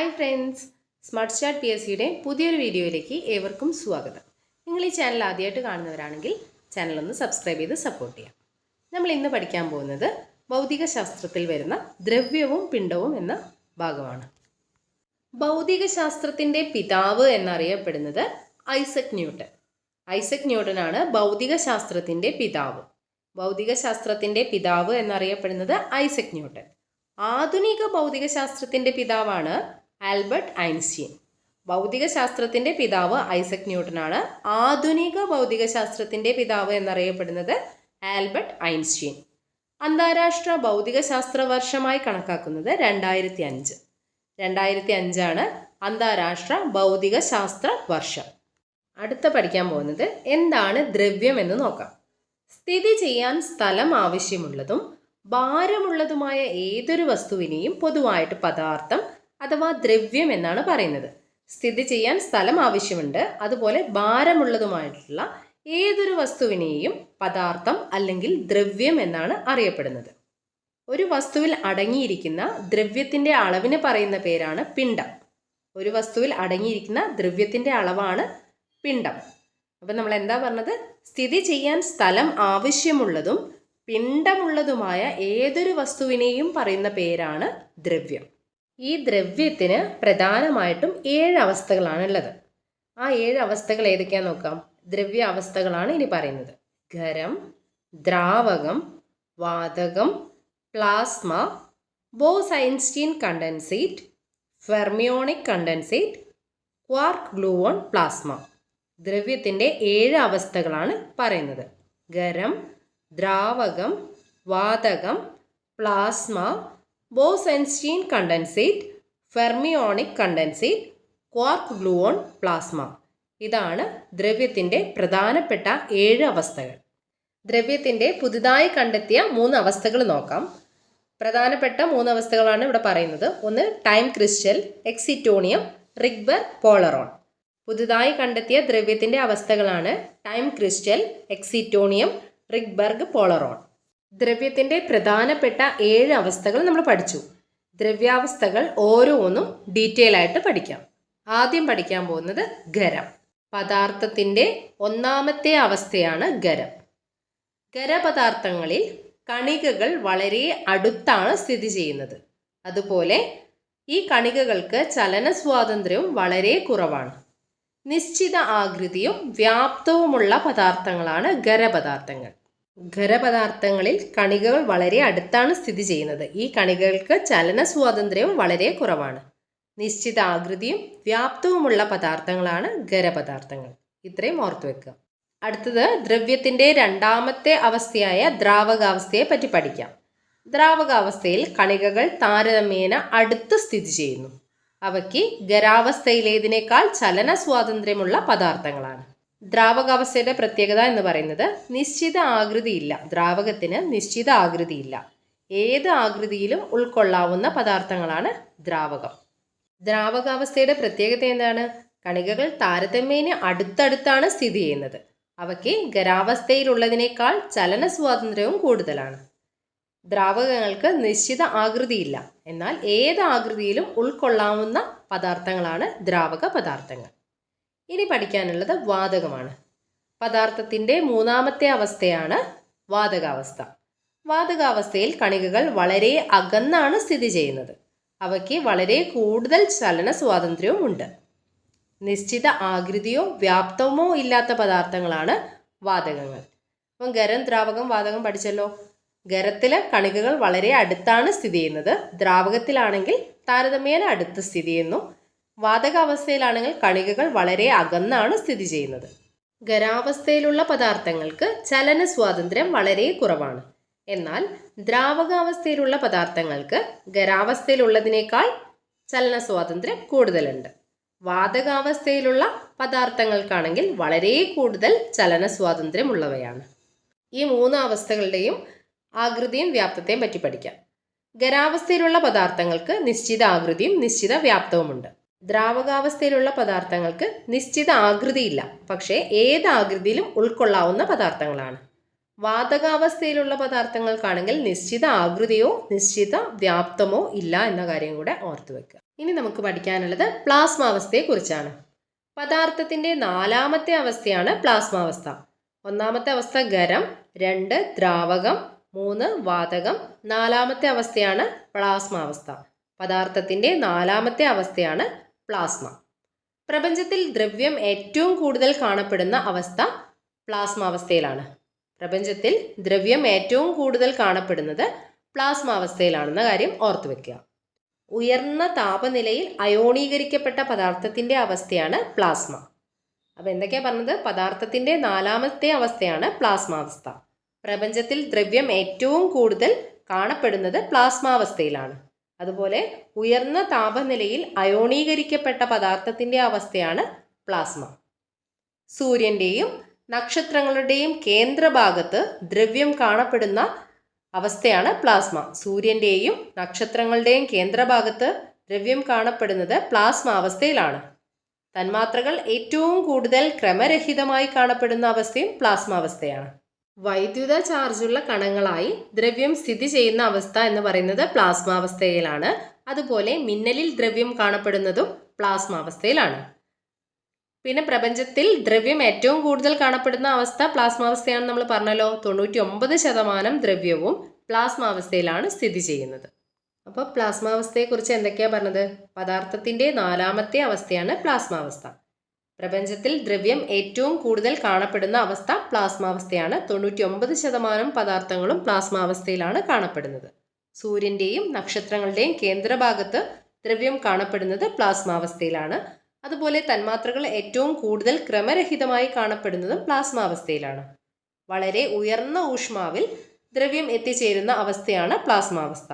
Hi friends, smart start P S സിയുടെ പുതിയൊരു വീഡിയോയിലേക്ക് ഏവർക്കും സ്വാഗതം. നിങ്ങൾ ഈ ചാനൽ ആദ്യമായിട്ട് കാണുന്നവരാണെങ്കിൽ ചാനലൊന്ന് സബ്സ്ക്രൈബ് ചെയ്ത് സപ്പോർട്ട് ചെയ്യാം. നമ്മൾ ഇന്ന് പഠിക്കാൻ പോകുന്നത് ഭൗതിക ശാസ്ത്രത്തിൽ വരുന്ന ദ്രവ്യവും പിണ്ഡവും എന്ന ഭാഗമാണ്. ഭൗതിക ശാസ്ത്രത്തിൻ്റെ പിതാവ് എന്നറിയപ്പെടുന്നത് ഐസക് ന്യൂട്ടൻ. ഐസക് ന്യൂട്ടനാണ് ഭൗതിക ശാസ്ത്രത്തിൻ്റെ പിതാവ്. ഭൗതിക ശാസ്ത്രത്തിൻ്റെ പിതാവ് എന്നറിയപ്പെടുന്നത് ഐസക് ന്യൂട്ടൻ. ആധുനിക ഭൗതിക ശാസ്ത്രത്തിൻ്റെ പിതാവാണ് ആൽബർട്ട് ഐൻസ്റ്റീൻ. ഭൗതിക ശാസ്ത്രത്തിൻ്റെ പിതാവ് ഐസക് ന്യൂട്ടനാണ്. ആധുനിക ഭൗതിക ശാസ്ത്രത്തിൻ്റെ പിതാവ് എന്നറിയപ്പെടുന്നത് ആൽബർട്ട് ഐൻസ്റ്റീൻ. അന്താരാഷ്ട്ര ഭൗതിക ശാസ്ത്ര വർഷമായി കണക്കാക്കുന്നത് 2005. 2005 അന്താരാഷ്ട്ര ഭൗതിക ശാസ്ത്ര വർഷം. അടുത്ത പഠിക്കാൻ പോകുന്നത് എന്താണ് ദ്രവ്യം എന്ന് നോക്കാം. സ്ഥിതി ചെയ്യാൻ സ്ഥലം ആവശ്യമുള്ളതും ഭാരമുള്ളതുമായ ഏതൊരു വസ്തുവിനെയും പൊതുവായിട്ട് പദാർത്ഥം അഥവാ ദ്രവ്യം എന്നാണ് പറയുന്നത്. സ്ഥിതി ചെയ്യാൻ സ്ഥലം ആവശ്യമുണ്ട്, അതുപോലെ ഭാരമുള്ളതുമായിട്ടുള്ള ഏതൊരു വസ്തുവിനെയും പദാർത്ഥം അല്ലെങ്കിൽ ദ്രവ്യം എന്നാണ് അറിയപ്പെടുന്നത്. ഒരു വസ്തുവിൽ അടങ്ങിയിരിക്കുന്ന ദ്രവ്യത്തിൻ്റെ അളവിന് പറയുന്ന പേരാണ് പിണ്ഡം. ഒരു വസ്തുവിൽ അടങ്ങിയിരിക്കുന്ന ദ്രവ്യത്തിൻ്റെ അളവാണ് പിണ്ഡം. അപ്പം നമ്മൾ എന്താ പറഞ്ഞത്? സ്ഥിതി ചെയ്യാൻ സ്ഥലം ആവശ്യമുള്ളതും പിണ്ഡമുള്ളതുമായ ഏതൊരു വസ്തുവിനെയും പറയുന്ന പേരാണ് ദ്രവ്യം. ഈ ദ്രവ്യത്തിന് പ്രധാനമായിട്ടും 7 അവസ്ഥകളാണുള്ളത്. ആ 7 അവസ്ഥകൾ ഏതൊക്കെയാണെന്ന് നോക്കാം. ദ്രവ്യ അവസ്ഥകളാണ് ഇനി പറയുന്നത്. ഖരം, ദ്രാവകം, വാതകം, plasma, Bose Einstein condensate, fermionic condensate, quark gluon plasma. ദ്രവ്യത്തിൻ്റെ 7 അവസ്ഥകളാണ് പറയുന്നത്. ഖരം, ദ്രാവകം, വാതകം, plasma, Bose Einstein condensate, fermionic condensate, quark gluon plasma. ഇതാണ് ദ്രവ്യത്തിൻ്റെ പ്രധാനപ്പെട്ട 7 അവസ്ഥകൾ. ദ്രവ്യത്തിൻ്റെ പുതുതായി കണ്ടെത്തിയ 3 അവസ്ഥകൾ നോക്കാം. പ്രധാനപ്പെട്ട 3 അവസ്ഥകളാണ് ഇവിടെ പറയുന്നത്. ഒന്ന് ടൈം ക്രിസ്റ്റൽ, എക്സിറ്റോണിയം, റിഗ്ബർഗ് പോളറോൺ. പുതുതായി കണ്ടെത്തിയ ദ്രവ്യത്തിൻ്റെ അവസ്ഥകളാണ് ടൈം ക്രിസ്റ്റൽ, എക്സിറ്റോണിയം, റിഗ്ബർഗ് പോളറോൺ. ദ്രവ്യത്തിൻ്റെ പ്രധാനപ്പെട്ട 7 അവസ്ഥകൾ നമ്മൾ പഠിച്ചു. ദ്രവ്യാവസ്ഥകൾ ഓരോന്നും ഡീറ്റെയിൽ ആയിട്ട് പഠിക്കാം. ആദ്യം പഠിക്കാൻ പോകുന്നത് ഖരം. പദാർത്ഥത്തിൻ്റെ ഒന്നാമത്തെ അവസ്ഥയാണ് ഖരം. ഖരപദാർത്ഥങ്ങളിൽ കണികകൾ വളരെ അടുത്താണ് സ്ഥിതി ചെയ്യുന്നത്. അതുപോലെ ഈ കണികകൾക്ക് ചലന സ്വാതന്ത്ര്യവും വളരെ കുറവാണ്. നിശ്ചിത ആകൃതിയും വ്യാപ്തവുമുള്ള പദാർത്ഥങ്ങളാണ് ഖരപദാർത്ഥങ്ങൾ. ഖരപദാർത്ഥങ്ങളിൽ കണികകൾ വളരെ അടുത്താണ് സ്ഥിതി ചെയ്യുന്നത്. ഈ കണികകൾക്ക് ചലന സ്വാതന്ത്ര്യവും വളരെ കുറവാണ്. നിശ്ചിത ആകൃതിയും വ്യാപ്തവുമുള്ള പദാർത്ഥങ്ങളാണ് ഖരപദാർത്ഥങ്ങൾ. ഇത്രയും ഓർത്തു വെക്കുക. അടുത്തത് ദ്രവ്യത്തിൻ്റെ രണ്ടാമത്തെ അവസ്ഥയായ ദ്രാവകാവസ്ഥയെ പറ്റി പഠിക്കാം. ദ്രാവകാവസ്ഥയിൽ കണികകൾ താരതമ്യേന അടുത്ത് സ്ഥിതി ചെയ്യുന്നു. അവയ്ക്ക് ഖരാവസ്ഥയിലേതിനേക്കാൾ ചലന സ്വാതന്ത്ര്യമുള്ള പദാർത്ഥങ്ങളാണ്. ദ്രാവകാവസ്ഥയുടെ പ്രത്യേകത എന്ന് പറയുന്നത് നിശ്ചിത ആകൃതിയില്ല. ദ്രാവകത്തിന് നിശ്ചിത ആകൃതിയില്ല. ഏത് ആകൃതിയിലും ഉൾക്കൊള്ളാവുന്ന പദാർത്ഥങ്ങളാണ് ദ്രാവകം. ദ്രാവകാവസ്ഥയുടെ പ്രത്യേകത എന്താണ്? കണികകൾ താരതമ്യേന അടുത്തടുത്താണ് സ്ഥിതി ചെയ്യുന്നത്. അവയ്ക്ക് ഖരാവസ്ഥയിലുള്ളതിനേക്കാൾ ചലന സ്വാതന്ത്ര്യവും കൂടുതലാണ്. ദ്രാവകങ്ങൾക്ക് നിശ്ചിത ആകൃതിയില്ല, എന്നാൽ ഏത് ആകൃതിയിലും ഉൾക്കൊള്ളാവുന്ന പദാർത്ഥങ്ങളാണ് ദ്രാവക പദാർത്ഥങ്ങൾ. ഇനി പഠിക്കാനുള്ളത് വാതകമാണ്. പദാർത്ഥത്തിൻ്റെ മൂന്നാമത്തെ അവസ്ഥയാണ് വാതകാവസ്ഥ. വാതകാവസ്ഥയിൽ കണികകൾ വളരെ അകന്നാണ് സ്ഥിതി ചെയ്യുന്നത്. അവയ്ക്ക് വളരെ കൂടുതൽ ചലന സ്വാതന്ത്ര്യവും ഉണ്ട്. നിശ്ചിത ആകൃതിയോ വ്യാപ്തമോ ഇല്ലാത്ത പദാർത്ഥങ്ങളാണ് വാതകങ്ങൾ. അപ്പം ഖരം, ദ്രാവകം, വാതകം പഠിച്ചല്ലോ. ഖരത്തിലെ കണികകൾ വളരെ അടുത്താണ് സ്ഥിതി ചെയ്യുന്നത്. ദ്രാവകത്തിലാണെങ്കിൽ താരതമ്യേന അടുത്ത് സ്ഥിതി ചെയ്യുന്നു. വാതകാവസ്ഥയിലാണെങ്കിൽ കണികകൾ വളരെ അകന്നാണ് സ്ഥിതി ചെയ്യുന്നത്. ഖരാവസ്ഥയിലുള്ള പദാർത്ഥങ്ങൾക്ക് ചലന സ്വാതന്ത്ര്യം വളരെ കുറവാണ്. എന്നാൽ ദ്രാവകാവസ്ഥയിലുള്ള പദാർത്ഥങ്ങൾക്ക് ഖരാവസ്ഥയിലുള്ളതിനേക്കാൾ ചലന സ്വാതന്ത്ര്യം കൂടുതലുണ്ട്. വാതകാവസ്ഥയിലുള്ള പദാർത്ഥങ്ങൾക്കാണെങ്കിൽ വളരെ കൂടുതൽ ചലന സ്വാതന്ത്ര്യം ഉള്ളവയാണ്. ഈ 3 അവസ്ഥകളുടെയും ആകൃതിയും വ്യാപ്തത്തെയും പറ്റി പഠിക്കാം. ഖരാവസ്ഥയിലുള്ള പദാർത്ഥങ്ങൾക്ക് നിശ്ചിത ആകൃതിയും നിശ്ചിത വ്യാപ്തവുമുണ്ട്. ദ്രാവകാവസ്ഥയിലുള്ള പദാർത്ഥങ്ങൾക്ക് നിശ്ചിത ആകൃതിയില്ല, പക്ഷേ ഏത് ആകൃതിയിലും ഉൾക്കൊള്ളാവുന്ന പദാർത്ഥങ്ങളാണ്. വാതകാവസ്ഥയിലുള്ള പദാർത്ഥങ്ങൾക്കാണെങ്കിൽ നിശ്ചിത ആകൃതിയോ നിശ്ചിത വ്യാപ്തമോ ഇല്ല എന്ന കാര്യം കൂടെ ഓർത്തു വെക്കുക. ഇനി നമുക്ക് പഠിക്കാനുള്ളത് പ്ലാസ്മാവസ്ഥയെക്കുറിച്ചാണ്. പദാർത്ഥത്തിൻ്റെ നാലാമത്തെ അവസ്ഥയാണ് പ്ലാസ്മാവസ്ഥ. ഒന്നാമത്തെ അവസ്ഥ ഖരം, 2 ദ്രാവകം, 3 വാതകം. നാലാമത്തെ അവസ്ഥയാണ് പ്ലാസ്മാവസ്ഥ. പദാർത്ഥത്തിൻ്റെ നാലാമത്തെ അവസ്ഥയാണ് പ്ലാസ്മ. പ്രപഞ്ചത്തിൽ ദ്രവ്യം ഏറ്റവും കൂടുതൽ കാണപ്പെടുന്ന അവസ്ഥ പ്ലാസ്മാവസ്ഥയിലാണ്. പ്രപഞ്ചത്തിൽ ദ്രവ്യം ഏറ്റവും കൂടുതൽ കാണപ്പെടുന്നത് പ്ലാസ്മാവസ്ഥയിലാണെന്ന കാര്യം ഓർത്തു വെക്കുക. ഉയർന്ന താപനിലയിൽ അയോണീകരിക്കപ്പെട്ട പദാർത്ഥത്തിൻ്റെ അവസ്ഥയാണ് പ്ലാസ്മ. അപ്പോൾ എന്തൊക്കെയാണ് പറഞ്ഞത്? പദാർത്ഥത്തിൻ്റെ നാലാമത്തെ അവസ്ഥയാണ് പ്ലാസ്മാവസ്ഥ. പ്രപഞ്ചത്തിൽ ദ്രവ്യം ഏറ്റവും കൂടുതൽ കാണപ്പെടുന്നത് പ്ലാസ്മാവസ്ഥയിലാണ്. അതുപോലെ ഉയർന്ന താപനിലയിൽ അയോണീകരിക്കപ്പെട്ട പദാർത്ഥത്തിൻ്റെ അവസ്ഥയാണ് പ്ലാസ്മ. സൂര്യൻ്റെയും നക്ഷത്രങ്ങളുടെയും കേന്ദ്രഭാഗത്ത് ദ്രവ്യം കാണപ്പെടുന്ന അവസ്ഥയാണ് പ്ലാസ്മ. സൂര്യൻ്റെയും നക്ഷത്രങ്ങളുടെയും കേന്ദ്രഭാഗത്ത് ദ്രവ്യം കാണപ്പെടുന്നത് പ്ലാസ്മാവസ്ഥയിലാണ്. തന്മാത്രകൾ ഏറ്റവും കൂടുതൽ ക്രമരഹിതമായി കാണപ്പെടുന്ന അവസ്ഥയും പ്ലാസ്മാവസ്ഥയാണ്. വൈദ്യുത ചാർജുള്ള കണങ്ങളായി ദ്രവ്യം സ്ഥിതി ചെയ്യുന്ന അവസ്ഥ എന്ന് പറയുന്നത് പ്ലാസ്മാവസ്ഥയിലാണ്. അതുപോലെ മിന്നലിൽ ദ്രവ്യം കാണപ്പെടുന്നതും പ്ലാസ്മാവസ്ഥയിലാണ്. പിന്നെ പ്രപഞ്ചത്തിൽ ദ്രവ്യം ഏറ്റവും കൂടുതൽ കാണപ്പെടുന്ന അവസ്ഥ പ്ലാസ്മാവസ്ഥയാണെന്ന് നമ്മൾ പറഞ്ഞല്ലോ. 99% ദ്രവ്യവും പ്ലാസ്മാവസ്ഥയിലാണ് സ്ഥിതി ചെയ്യുന്നത്. അപ്പോൾ പ്ലാസ്മാവസ്ഥയെക്കുറിച്ച് എന്തൊക്കെയാണ് പറഞ്ഞത്? പദാർത്ഥത്തിൻ്റെ നാലാമത്തെ അവസ്ഥയാണ് പ്ലാസ്മാവസ്ഥ. പ്രപഞ്ചത്തിൽ ദ്രവ്യം ഏറ്റവും കൂടുതൽ കാണപ്പെടുന്ന അവസ്ഥ പ്ലാസ്മാവസ്ഥയാണ്. 99% പദാർത്ഥങ്ങളും പ്ലാസ്മാവസ്ഥയിലാണ് കാണപ്പെടുന്നത്. സൂര്യൻ്റെയും നക്ഷത്രങ്ങളുടെയും കേന്ദ്രഭാഗത്ത് ദ്രവ്യം കാണപ്പെടുന്നത് പ്ലാസ്മാവസ്ഥയിലാണ്. അതുപോലെ തന്മാത്രകൾ ഏറ്റവും കൂടുതൽ ക്രമരഹിതമായി കാണപ്പെടുന്നതും പ്ലാസ്മാവസ്ഥയിലാണ്. വളരെ ഉയർന്ന ഊഷ്മാവിൽ ദ്രവ്യം എത്തിച്ചേരുന്ന അവസ്ഥയാണ് പ്ലാസ്മാവസ്ഥ.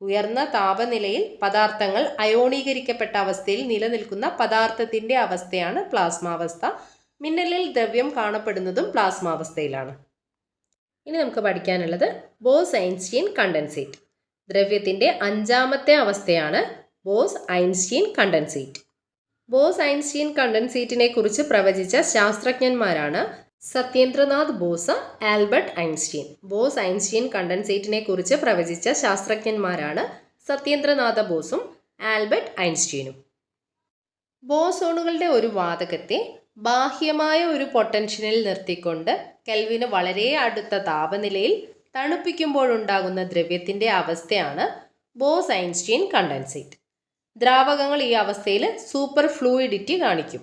ഉയർന്ന താപനിലയിൽ പദാർത്ഥങ്ങൾ അയോണീകരിക്കപ്പെട്ട അവസ്ഥയിൽ നിലനിൽക്കുന്ന പദാർത്ഥത്തിൻ്റെ അവസ്ഥയാണ് പ്ലാസ്മാവസ്ഥ. മിന്നലിൽ ദ്രവ്യം കാണപ്പെടുന്നതും പ്ലാസ്മാവസ്ഥയിലാണ്. ഇനി നമുക്ക് പഠിക്കാനുള്ളത് ബോസ്-ഐൻസ്റ്റീൻ കണ്ടൻസേറ്റ്. ദ്രവ്യത്തിൻ്റെ അഞ്ചാമത്തെ അവസ്ഥയാണ് ബോസ്-ഐൻസ്റ്റീൻ കണ്ടൻസേറ്റ്. ബോസ്-ഐൻസ്റ്റീൻ കണ്ടൻസേറ്റിനെ കുറിച്ച് പ്രവചിച്ച ശാസ്ത്രജ്ഞന്മാരാണ് സത്യേന്ദ്രനാഥ് ബോസ്, ആൽബർട്ട് ഐൻസ്റ്റീൻ. ബോസ്-ഐൻസ്റ്റീൻ കണ്ടൻസേറ്റിനെ കുറിച്ച് പ്രവചിച്ച ശാസ്ത്രജ്ഞന്മാരാണ് സത്യേന്ദ്രനാഥ ബോസും ആൽബർട്ട് ഐൻസ്റ്റീനും. ബോസോണുകളുടെ ഒരു വാതകത്തെ ബാഹ്യമായ ഒരു പൊട്ടൻഷ്യനിൽ നിർത്തിക്കൊണ്ട് കെൽവിന് വളരെ അടുത്ത താപനിലയിൽ തണുപ്പിക്കുമ്പോഴുണ്ടാകുന്ന ദ്രവ്യത്തിൻ്റെ അവസ്ഥയാണ് ബോസ്-ഐൻസ്റ്റീൻ കണ്ടൻസേറ്റ്. ദ്രാവകങ്ങൾ ഈ അവസ്ഥയിൽ സൂപ്പർ ഫ്ലൂയിഡിറ്റി കാണിക്കും.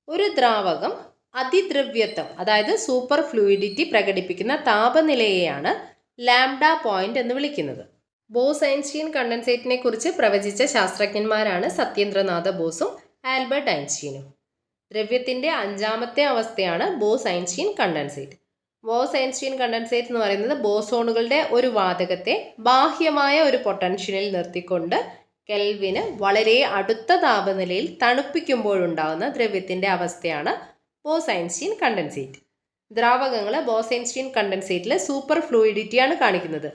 ഒരു ദ്രാവകം അതിദ്രവ്യത്വം, അതായത് സൂപ്പർ ഫ്ലൂയിഡിറ്റി പ്രകടിപ്പിക്കുന്ന താപനിലയെയാണ് ലാംഡ പോയിന്റ് എന്ന് വിളിക്കുന്നത്. ബോസ്-ഐൻസ്റ്റീൻ കണ്ടൻസേറ്റിനെ കുറിച്ച് പ്രവചിച്ച ശാസ്ത്രജ്ഞന്മാരാണ് സത്യേന്ദ്രനാഥ ബോസും ആൽബർട്ട് ഐൻസ്റ്റീനും. ദ്രവ്യത്തിൻ്റെ അഞ്ചാമത്തെ അവസ്ഥയാണ് ബോസ്-ഐൻസ്റ്റീൻ കണ്ടൻസേറ്റ്. ബോസ്-ഐൻസ്റ്റീൻ കണ്ടൻസേറ്റ് എന്ന് പറയുന്നത് ബോസോണുകളുടെ ഒരു വാതകത്തെ ബാഹ്യമായ ഒരു പൊട്ടൻഷ്യനിൽ നിർത്തിക്കൊണ്ട് കെൽവിന് വളരെ അടുത്ത താപനിലയിൽ തണുപ്പിക്കുമ്പോഴുണ്ടാകുന്ന ദ്രവ്യത്തിൻ്റെ അവസ്ഥയാണ് ബോസ്-ഐൻസ്റ്റീൻ കണ്ടൻസേറ്റ്. ദ്രാവകങ്ങൾ ബോസ്-ഐൻസ്റ്റീൻ കണ്ടൻസേറ്റിൽ സൂപ്പർ ഫ്ലൂയിഡിറ്റിയാണ് കാണിക്കുന്നത്,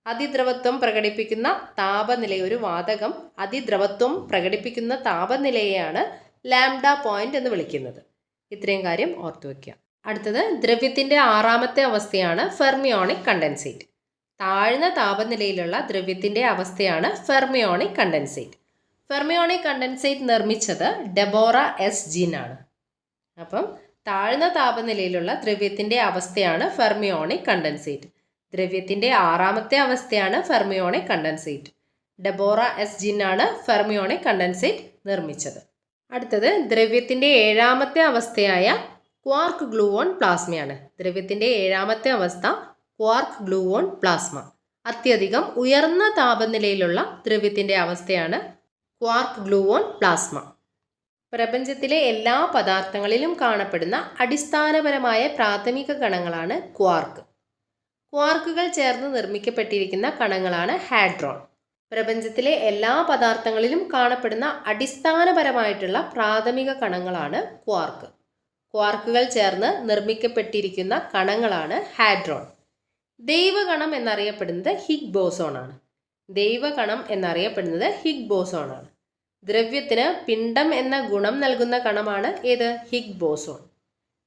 അതിദ്രവത്വം പ്രകടിപ്പിക്കുന്ന താപനില. ഒരു വാതകം അതിദ്രവത്വം പ്രകടിപ്പിക്കുന്ന താപനിലയെയാണ് ലാംഡ പോയിന്റ് എന്ന് വിളിക്കുന്നത്. ഇത്രയും കാര്യം ഓർത്തു വയ്ക്കുക. അടുത്തത് ദ്രവ്യത്തിൻ്റെ ആറാമത്തെ അവസ്ഥയാണ് ഫെർമിയോണിക് കണ്ടൻസേറ്റ്. താഴ്ന്ന താപനിലയിലുള്ള ദ്രവ്യത്തിൻ്റെ അവസ്ഥയാണ് ഫെർമിയോണിക് കണ്ടൻസേറ്റ്. ഫെർമിയോണിക് കണ്ടൻസേറ്റ് നിർമ്മിച്ചത് ഡെബോറ എസ് ജിൻ ആണ്. അപ്പം താഴ്ന്ന താപനിലയിലുള്ള ദ്രവ്യത്തിൻ്റെ അവസ്ഥയാണ് ഫെർമിയോണിക് കണ്ടൻസേറ്റ്. ദ്രവ്യത്തിൻ്റെ ആറാമത്തെ അവസ്ഥയാണ് ഫെർമിയോണിക് കണ്ടൻസേറ്റ്. ഡെബോറ എസ് ജിൻ ആണ് ഫെർമിയോണിക് കണ്ടൻസേറ്റ് നിർമ്മിച്ചത്. അടുത്തത് ദ്രവ്യത്തിൻ്റെ ഏഴാമത്തെ അവസ്ഥയായ ക്വാർക്ക് ഗ്ലൂവോൺ പ്ലാസ്മയാണ്. ദ്രവ്യത്തിൻ്റെ ഏഴാമത്തെ അവസ്ഥ ക്വാർക്ക് ഗ്ലൂവോൺ പ്ലാസ്മ. അത്യധികം ഉയർന്ന താപനിലയിലുള്ള ദ്രവ്യത്തിൻ്റെ അവസ്ഥയാണ് ക്വാർക്ക് ഗ്ലൂവോൺ പ്ലാസ്മ. പ്രപഞ്ചത്തിലെ എല്ലാ പദാർത്ഥങ്ങളിലും കാണപ്പെടുന്ന അടിസ്ഥാനപരമായ പ്രാഥമിക കണങ്ങളാണ് ക്വാർക്ക്. ക്വാർക്കുകൾ ചേർന്ന് നിർമ്മിക്കപ്പെട്ടിരിക്കുന്ന കണങ്ങളാണ് ഹാഡ്രോൺ. പ്രപഞ്ചത്തിലെ എല്ലാ പദാർത്ഥങ്ങളിലും കാണപ്പെടുന്ന അടിസ്ഥാനപരമായിട്ടുള്ള പ്രാഥമിക കണങ്ങളാണ് ക്വാർക്ക്. ക്വാർക്കുകൾ ചേർന്ന് നിർമ്മിക്കപ്പെട്ടിരിക്കുന്ന കണങ്ങളാണ് ഹാഡ്രോൺ. ദൈവകണം എന്നറിയപ്പെടുന്നത് ഹിഗ് ബോസോൺ ആണ്. ദൈവകണം എന്നറിയപ്പെടുന്നത് ഹിഗ് ബോസോൺ ആണ്. ദ്രവ്യത്തിന് പിണ്ഡം എന്ന ഗുണം നൽകുന്ന കണമാണ് ഏത്? Higgs boson.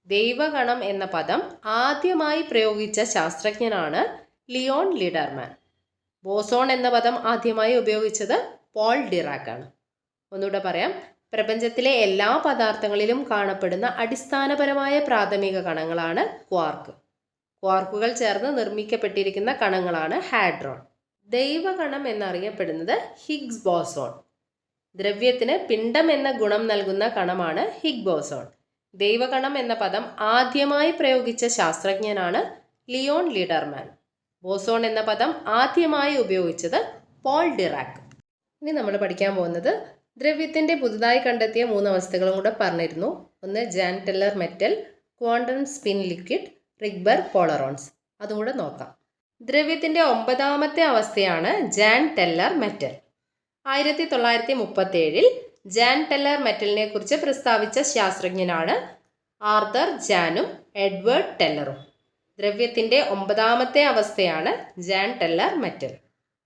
ദൈവകണം എന്ന പദം ആദ്യമായി പ്രയോഗിച്ച ശാസ്ത്രജ്ഞനാണ് ലിയോൺ ലിഡർമാൻ. ബോസോൺ എന്ന പദം ആദ്യമായി ഉപയോഗിച്ചത് പോൾ ഡിറാക് ആണ്. ഒന്നുകൂടെ പറയാം. പ്രപഞ്ചത്തിലെ എല്ലാ പദാർത്ഥങ്ങളിലും കാണപ്പെടുന്ന അടിസ്ഥാനപരമായ പ്രാഥമിക കണങ്ങളാണ് ക്വാർക്ക്. ക്വാർക്കുകൾ ചേർന്ന് നിർമ്മിക്കപ്പെട്ടിരിക്കുന്ന കണങ്ങളാണ് ഹാഡ്രോൺ. ദൈവകണം എന്നറിയപ്പെടുന്നത് ഹിഗ്സ് ബോസോൺ. ദ്രവ്യത്തിന് പിണ്ഡം എന്ന ഗുണം നൽകുന്ന കണമാണ് ഹിഗ് ബോസോൺ. ദൈവകണം എന്ന പദം ആദ്യമായി പ്രയോഗിച്ച ശാസ്ത്രജ്ഞനാണ് ലിയോൺ ലീഡർമാൻ. ബോസോൺ എന്ന പദം ആദ്യമായി ഉപയോഗിച്ചത് പോൾ ഡിറാക്. ഇനി നമ്മൾ പഠിക്കാൻ പോകുന്നത് ദ്രവ്യത്തിൻ്റെ പുതുതായി കണ്ടെത്തിയ 3 അവസ്ഥകളും കൂടെ പറഞ്ഞിരുന്നു. ഒന്ന് Jahn Teller metal, quantum spin liquid, Rydberg polarons. അതും കൂടെ നോക്കാം. ദ്രവ്യത്തിൻ്റെ 9ാമത്തെ അവസ്ഥയാണ് Jahn Teller metal. 1937 Jahn Teller മെറ്റലിനെ കുറിച്ച് പ്രസ്താവിച്ച ശാസ്ത്രജ്ഞനാണ് ആർതർ ജാനും എഡ്വേർഡ് ടെല്ലറും. ദ്രവ്യത്തിൻ്റെ 9ാമത്തെ അവസ്ഥയാണ് ജാൻ ടെല്ലർ മെറ്റൽ.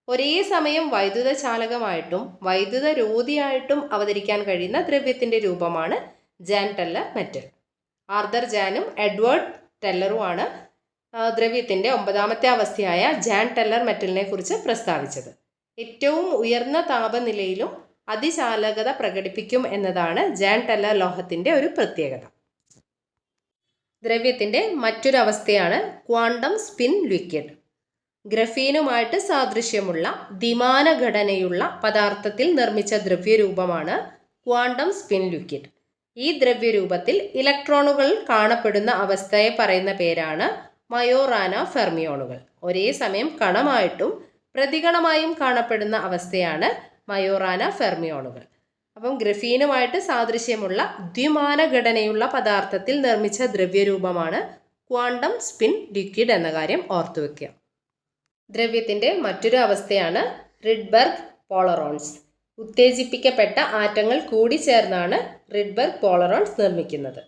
ഒരേ സമയം വൈദ്യുത ചാലകമായിട്ടും വൈദ്യുത രോധിയായിട്ടും അവതരിക്കാൻ കഴിയുന്ന ദ്രവ്യത്തിൻ്റെ രൂപമാണ് ജാൻ ടെല്ലർ മെറ്റൽ. ആർതർ ജാനും എഡ്വേർഡ് ടെല്ലറുമാണ് ദ്രവ്യത്തിൻ്റെ 9ാമത്തെ അവസ്ഥയായ ജാൻ ടെല്ലർ മെറ്റലിനെ കുറിച്ച് പ്രസ്താവിച്ചത്. ഏറ്റവും ഉയർന്ന താപനിലയിലും അതിചാലകത പ്രകടിപ്പിക്കും എന്നതാണ് ജാൻ ടെല്ലർ ലോഹത്തിൻ്റെ ഒരു പ്രത്യേകത. ദ്രവ്യത്തിൻ്റെ മറ്റൊരു അവസ്ഥയാണ് ക്വാണ്ടം സ്പിൻ ലിക്വിഡ്. ഗ്രഫീനുമായിട്ട് സാദൃശ്യമുള്ള ദ്വിമാന ഘടനയുള്ള പദാർത്ഥത്തിൽ നിർമ്മിച്ച ദ്രവ്യരൂപമാണ് ക്വാണ്ടം സ്പിൻ ലിക്വിഡ്. ഈ ദ്രവ്യരൂപത്തിൽ ഇലക്ട്രോണുകൾ കാണപ്പെടുന്ന അവസ്ഥയെ പറയുന്ന പേരാണ് മയോറാന ഫെർമിയോണുകൾ. ഒരേ സമയം കണമായിട്ടും പ്രതികണമായും കാണപ്പെടുന്ന അവസ്ഥയാണ് മയോറാന ഫെർമിയോണുകൾ. അപ്പം ഗ്രഫീനുമായിട്ട് സാദൃശ്യമുള്ള ദ്വിമാന ഘടനയുള്ള പദാർത്ഥത്തിൽ നിർമ്മിച്ച ദ്രവ്യരൂപമാണ് ക്വാണ്ടം സ്പിൻ ലിക്വിഡ് എന്ന കാര്യം ഓർത്തുവെക്കുക. ദ്രവ്യത്തിൻ്റെ മറ്റൊരു അവസ്ഥയാണ് റിഡ്ബർഗ് പോളറോൺസ്. ഉത്തേജിപ്പിക്കപ്പെട്ട ആറ്റങ്ങൾ കൂടിച്ചേർന്നാണ് റിഡ്ബർഗ് പോളറോൺസ് നിർമ്മിക്കുന്നത്.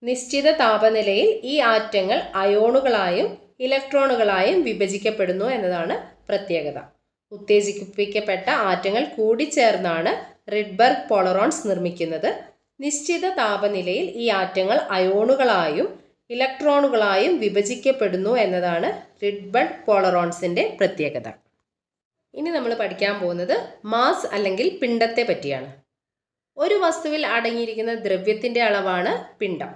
നിശ്ചിത താപനിലയിൽ ഈ ആറ്റങ്ങൾ അയോണുകളായും ഇലക്ട്രോണുകളായും വിഭജിക്കപ്പെടുന്നു എന്നതാണ് പ്രത്യേകത. ഉത്തേജിപ്പിക്കപ്പെട്ട ആറ്റങ്ങൾ കൂടിച്ചേർന്നാണ് റിഡ്ബർഗ് പോളറോൺസ് നിർമ്മിക്കുന്നത്. നിശ്ചിത താപനിലയിൽ ഈ ആറ്റങ്ങൾ അയോണുകളായും ഇലക്ട്രോണുകളായും വിഭജിക്കപ്പെടുന്നു എന്നതാണ് റിഡ്ബർഗ് പോളറോൺസിൻ്റെ പ്രത്യേകത. ഇനി നമ്മൾ പഠിക്കാൻ പോകുന്നത് മാസ് അല്ലെങ്കിൽ പിണ്ഡത്തെ പറ്റിയാണ്. ഒരു വസ്തുവിൽ അടങ്ങിയിരിക്കുന്ന ദ്രവ്യത്തിൻ്റെ അളവാണ് പിണ്ഡം.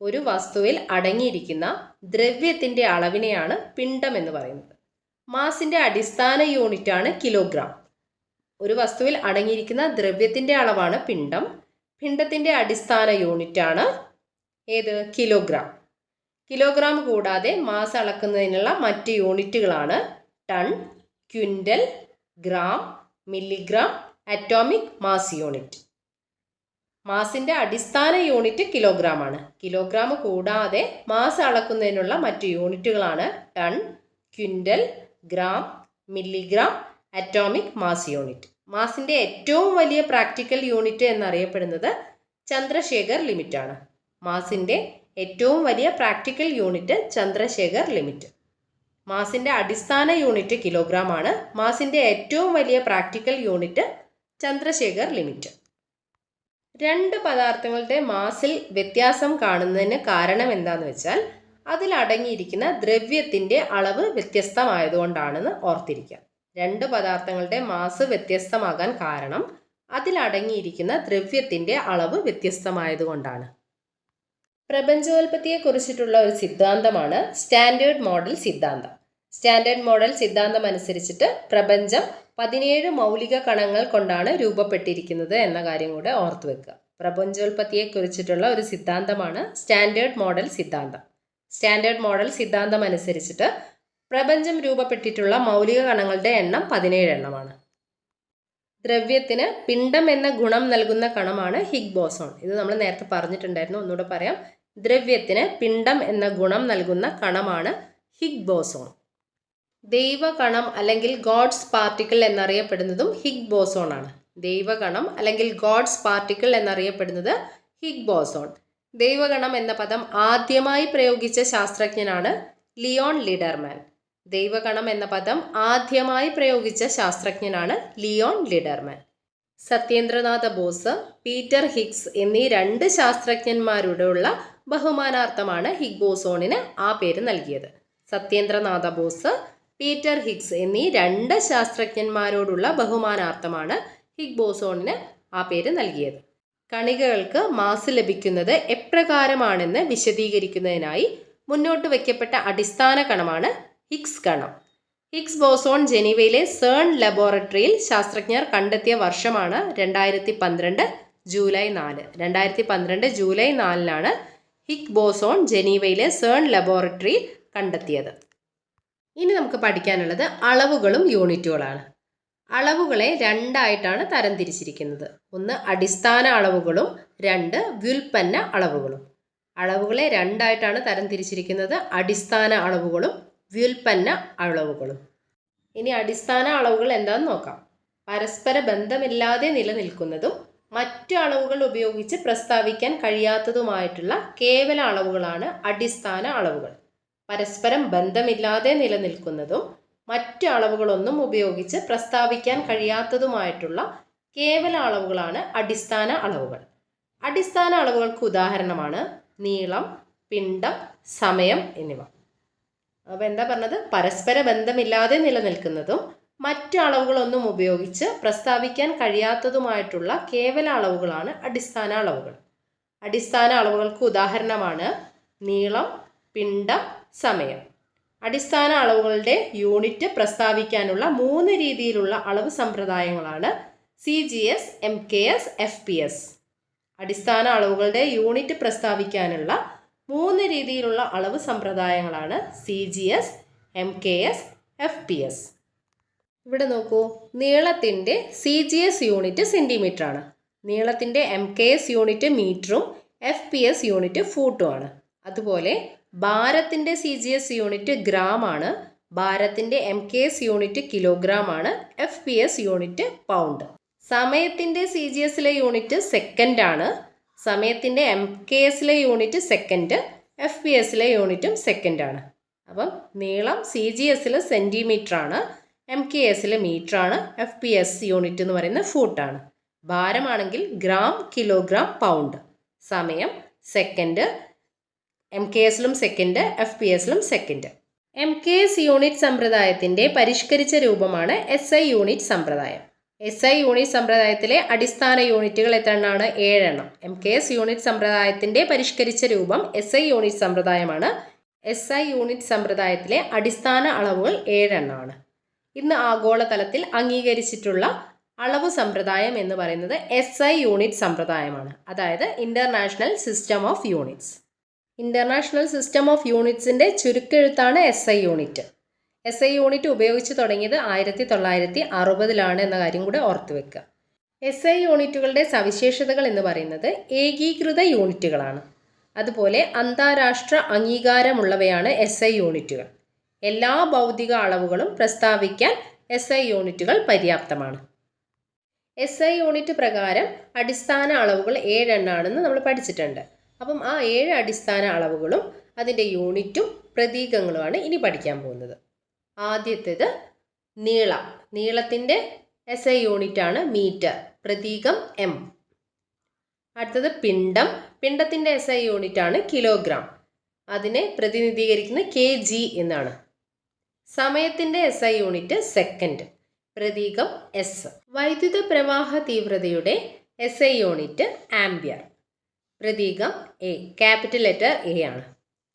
ഒരു വസ്തുവിൽ അടങ്ങിയിരിക്കുന്ന ദ്രവ്യത്തിൻ്റെ അളവിനെയാണ് പിണ്ഡം എന്ന് പറയുന്നത്. മാസിൻ്റെ അടിസ്ഥാന യൂണിറ്റാണ് കിലോഗ്രാം. ഒരു വസ്തുവിൽ അടങ്ങിയിരിക്കുന്ന ദ്രവ്യത്തിൻ്റെ അളവാണ് പിണ്ഡം. പിണ്ഡത്തിൻ്റെ അടിസ്ഥാന യൂണിറ്റാണ് ഏത്? കിലോഗ്രാം. കിലോഗ്രാം കൂടാതെ മാസ് അളക്കുന്നതിനുള്ള മറ്റ് യൂണിറ്റുകളാണ് ton, quintal, gram, milligram, atomic mass unit. മാസിൻ്റെ അടിസ്ഥാന യൂണിറ്റ് കിലോഗ്രാം ആണ്. കിലോഗ്രാം കൂടാതെ മാസ് അളക്കുന്നതിനുള്ള മറ്റ് യൂണിറ്റുകളാണ് ton, quintal, gram, milligram, atomic mass unit. മാസിൻ്റെ ഏറ്റവും വലിയ പ്രാക്ടിക്കൽ യൂണിറ്റ് എന്നറിയപ്പെടുന്നത് ചന്ദ്രശേഖർ ലിമിറ്റ് ആണ്. മാസിൻ്റെ ഏറ്റവും വലിയ പ്രാക്ടിക്കൽ യൂണിറ്റ് ചന്ദ്രശേഖർ ലിമിറ്റ്. മാസിൻ്റെ അടിസ്ഥാന യൂണിറ്റ് കിലോഗ്രാം ആണ്. മാസിൻ്റെ ഏറ്റവും വലിയ പ്രാക്ടിക്കൽ യൂണിറ്റ് ചന്ദ്രശേഖർ ലിമിറ്റ്. രണ്ട് പദാർത്ഥങ്ങളുടെ മാസിൽ വ്യത്യാസം കാണുന്നതിന് കാരണം എന്താണെന്ന് വെച്ചാൽ അതിലടങ്ങിയിരിക്കുന്ന ദ്രവ്യത്തിൻ്റെ അളവ് വ്യത്യസ്തമായതുകൊണ്ടാണെന്ന് ഓർത്തിരിക്കുക. രണ്ട് പദാർത്ഥങ്ങളുടെ മാസ് വ്യത്യസ്തമാകാൻ കാരണം അതിലടങ്ങിയിരിക്കുന്ന ദ്രവ്യത്തിൻ്റെ അളവ് വ്യത്യസ്തമായതുകൊണ്ടാണ്. പ്രപഞ്ചോൽപത്തിയെക്കുറിച്ചിട്ടുള്ള ഒരു സിദ്ധാന്തമാണ് സ്റ്റാൻഡേർഡ് മോഡൽ സിദ്ധാന്തം. സ്റ്റാൻഡേർഡ് മോഡൽ സിദ്ധാന്തം അനുസരിച്ചിട്ട് പ്രപഞ്ചം 17 മൗലിക കണങ്ങൾ കൊണ്ടാണ് രൂപപ്പെട്ടിരിക്കുന്നത് എന്ന കാര്യം കൂടെ ഓർത്തു വെക്കുക. പ്രപഞ്ചോൽപത്തിയെക്കുറിച്ചിട്ടുള്ള ഒരു സിദ്ധാന്തമാണ് സ്റ്റാൻഡേർഡ് മോഡൽ സിദ്ധാന്തം. സ്റ്റാൻഡേർഡ് മോഡൽ സിദ്ധാന്തം അനുസരിച്ചിട്ട് പ്രപഞ്ചം രൂപപ്പെട്ടിട്ടുള്ള മൗലിക കണങ്ങളുടെ എണ്ണം 17 എണ്ണമാണ്. ദ്രവ്യത്തിന് പിണ്ഡം എന്ന ഗുണം നൽകുന്ന കണമാണ് ഹിഗ് ബോസോൺ. ഇത് നമ്മൾ നേരത്തെ പറഞ്ഞിട്ടുണ്ടായിരുന്നു, ഒന്നുകൂടെ പറയാം. ദ്രവ്യത്തിന് പിണ്ഡം എന്ന ഗുണം നൽകുന്ന കണമാണ് ഹിഗ് ബോസോൺ. ദൈവകണം അല്ലെങ്കിൽ ഗോഡ്സ് പാർട്ടിക്കിൾ എന്നറിയപ്പെടുന്നതും ഹിഗ് ബോസോൺ ആണ്. ദൈവകണം അല്ലെങ്കിൽ ഗോഡ്സ് പാർട്ടിക്കിൾ എന്നറിയപ്പെടുന്നത് ഹിഗ് ബോസോൺ. ദൈവകണം എന്ന പദം ആദ്യമായി പ്രയോഗിച്ച ശാസ്ത്രജ്ഞനാണ് ലിയോൺ ലീഡർമാൻ. ദൈവകണം എന്ന പദം ആദ്യമായി പ്രയോഗിച്ച ശാസ്ത്രജ്ഞനാണ് Leon Lederman. Satyendranath Bose, Peter Higgs എന്നീ 2 ശാസ്ത്രജ്ഞന്മാരോടുള്ള ബഹുമാനാർത്ഥമാണ് ഹിഗ് ബോസോണിന് ആ പേര് നൽകിയത്. സത്യേന്ദ്രനാഥ ബോസ്, പീറ്റർ ഹിഗ്സ് എന്നീ 2 ശാസ്ത്രജ്ഞന്മാരോടുള്ള ബഹുമാനാർത്ഥമാണ് ഹിഗ് ബോസോണിന് ആ പേര് നൽകിയത്. കണികകൾക്ക് മാസ് ലഭിക്കുന്നത് എപ്രകാരമാണെന്ന് വിശദീകരിക്കുന്നതിനായി മുന്നോട്ട് വയ്ക്കപ്പെട്ട അടിസ്ഥാന കണമാണ് ഹിഗ്സ് കണം. ഹിഗ്സ് ബോസോൺ ജനീവയിലെ സേൺ ലബോറട്ടറിയിൽ ശാസ്ത്രജ്ഞർ കണ്ടെത്തിയ വർഷമാണ് 2012 July 4. 2012 July 4 Higgs boson ജനീവയിലെ CERN ലബോറട്ടറിയിൽ കണ്ടെത്തിയത്. ഇനി നമുക്ക് പഠിക്കാനുള്ളത് അളവുകളും യൂണിറ്റുകളാണ്. അളവുകളെ രണ്ടായിട്ടാണ് തരംതിരിച്ചിരിക്കുന്നത്. ഒന്ന് അടിസ്ഥാന അളവുകളും, രണ്ട് വ്യുൽപ്പന്ന അളവുകളും. അളവുകളെ രണ്ടായിട്ടാണ് തരംതിരിച്ചിരിക്കുന്നത്, അടിസ്ഥാന അളവുകളും വ്യുൽപ്പന്ന അളവുകളും. ഇനി അടിസ്ഥാന അളവുകൾ എന്താണെന്ന് നോക്കാം. പരസ്പര ബന്ധമില്ലാതെ നിലനിൽക്കുന്നതും മറ്റു അളവുകൾ ഉപയോഗിച്ച് പ്രസ്താവിക്കാൻ കഴിയാത്തതുമായിട്ടുള്ള കേവല അളവുകളാണ് അടിസ്ഥാന അളവുകൾ. പരസ്പരം ബന്ധമില്ലാതെ നിലനിൽക്കുന്നതും മറ്റ് അളവുകളൊന്നും ഉപയോഗിച്ച് പ്രസ്താവിക്കാൻ കഴിയാത്തതുമായിട്ടുള്ള കേവല അളവുകളാണ് അടിസ്ഥാന അളവുകൾ. അടിസ്ഥാന അളവുകൾക്ക് ഉദാഹരണമാണ് നീളം, പിണ്ഡം, സമയം എന്നിവ. അപ്പോൾ എന്താ പറഞ്ഞത്? പരസ്പര ബന്ധമില്ലാതെ നിലനിൽക്കുന്നതും മറ്റ് അളവുകളൊന്നും ഉപയോഗിച്ച് പ്രസ്താവിക്കാൻ കഴിയാത്തതുമായിട്ടുള്ള കേവല അളവുകളാണ് അടിസ്ഥാന അളവുകൾ. അടിസ്ഥാന അളവുകൾക്ക് ഉദാഹരണമാണ് നീളം, പിണ്ഡം, സമയം. അടിസ്ഥാന അളവുകളുടെ യൂണിറ്റ് പ്രസ്താവിക്കാനുള്ള 3 രീതിയിലുള്ള അളവ് സമ്പ്രദായങ്ങളാണ് CGS, MKS, FPS. അടിസ്ഥാന അളവുകളുടെ യൂണിറ്റ് പ്രസ്താവിക്കാനുള്ള 3 രീതിയിലുള്ള അളവ് സമ്പ്രദായങ്ങളാണ് CGS, MKS, FPS. ഇവിടെ നോക്കൂ, നീളത്തിൻ്റെ CGS യൂണിറ്റ് സെൻറ്റിമീറ്റർ ആണ്. നീളത്തിൻ്റെ MKS യൂണിറ്റ് മീറ്ററും FPS യൂണിറ്റ് ഫൂട്ടുമാണ്. അതുപോലെ ഭാരത്തിൻ്റെ CGS യൂണിറ്റ് ഗ്രാം ആണ്, ഭാരത്തിൻ്റെ MKS യൂണിറ്റ് കിലോഗ്രാം ആണ്, FPS യൂണിറ്റ് പൗണ്ട്. സമയത്തിൻ്റെ CGSലെ യൂണിറ്റ് സെക്കൻഡ് ആണ്, സമയത്തിൻ്റെ MKSലെ യൂണിറ്റ് സെക്കൻഡ്, FPSലെ യൂണിറ്റും സെക്കൻഡ് ആണ്. അപ്പം നീളം CGSൽ സെൻറ്റിമീറ്റർ ആണ്, MKSൽ മീറ്റർ ആണ്, FPS യൂണിറ്റ് എന്ന് പറയുന്നത് ഫൂട്ടാണ്. ഭാരമാണെങ്കിൽ ഗ്രാം, കിലോഗ്രാം, പൗണ്ട്. സമയം സെക്കൻഡ്, MKSലും സെക്കൻഡ്, FPSലും സെക്കൻഡ്. MKS യൂണിറ്റ് സമ്പ്രദായത്തിൻ്റെ പരിഷ്കരിച്ച രൂപമാണ് SI യൂണിറ്റ് സമ്പ്രദായം. SI യൂണിറ്റ് സമ്പ്രദായത്തിലെ അടിസ്ഥാന യൂണിറ്റുകൾ എത്രണ്ണമാണ്? 7 എണ്ണം. MKS യൂണിറ്റ് സമ്പ്രദായത്തിൻ്റെ പരിഷ്കരിച്ച രൂപം SI യൂണിറ്റ് സമ്പ്രദായമാണ്. SI യൂണിറ്റ് സമ്പ്രദായത്തിലെ അടിസ്ഥാന അളവുകൾ 7 എണ്ണമാണ്. ഇന്ന് ആഗോളതലത്തിൽ അംഗീകരിച്ചിട്ടുള്ള അളവ് സമ്പ്രദായം എന്ന് പറയുന്നത് SI യൂണിറ്റ് സമ്പ്രദായമാണ്. അതായത് international system of units. International system of യൂണിറ്റ്സിൻ്റെ ചുരുക്കെഴുത്താണ് SI യൂണിറ്റ്. SI യൂണിറ്റ് ഉപയോഗിച്ച് തുടങ്ങിയത് 1960 എന്ന കാര്യം കൂടെ ഓർത്തു വെക്കുക. SI യൂണിറ്റുകളുടെ സവിശേഷതകൾ എന്ന് പറയുന്നത് ഏകീകൃത യൂണിറ്റുകളാണ്. അതുപോലെ അന്താരാഷ്ട്ര അംഗീകാരമുള്ളവയാണ് SI യൂണിറ്റുകൾ. എല്ലാ ഭൗതിക അളവുകളും പ്രസ്താവിക്കാൻ SI യൂണിറ്റുകൾ പര്യാപ്തമാണ്. SI യൂണിറ്റ് പ്രകാരം അടിസ്ഥാന അളവുകൾ 7 എണ്ണാണെന്ന് നമ്മൾ പഠിച്ചിട്ടുണ്ട്. അപ്പം ആ 7 അടിസ്ഥാന അളവുകളും അതിൻ്റെ യൂണിറ്റും പ്രതീകങ്ങളുമാണ് ഇനി പഠിക്കാൻ പോകുന്നത്. ആദ്യത്തേത് നീളം. നീളത്തിൻ്റെ SI യൂണിറ്റാണ് മീറ്റർ, പ്രതീകം M. അടുത്തത് പിണ്ഡം. പിണ്ഡത്തിൻ്റെ SI യൂണിറ്റാണ് കിലോഗ്രാം, അതിനെ പ്രതിനിധീകരിക്കുന്ന kg എന്നാണ്. സമയത്തിൻ്റെ SI യൂണിറ്റ് സെക്കൻഡ്, പ്രതീകം S. വൈദ്യുത പ്രവാഹ തീവ്രതയുടെ SI യൂണിറ്റ് ആംപിയർ, പ്രതീകം A, ക്യാപിറ്റൽ ലെറ്റർ A ആണ്.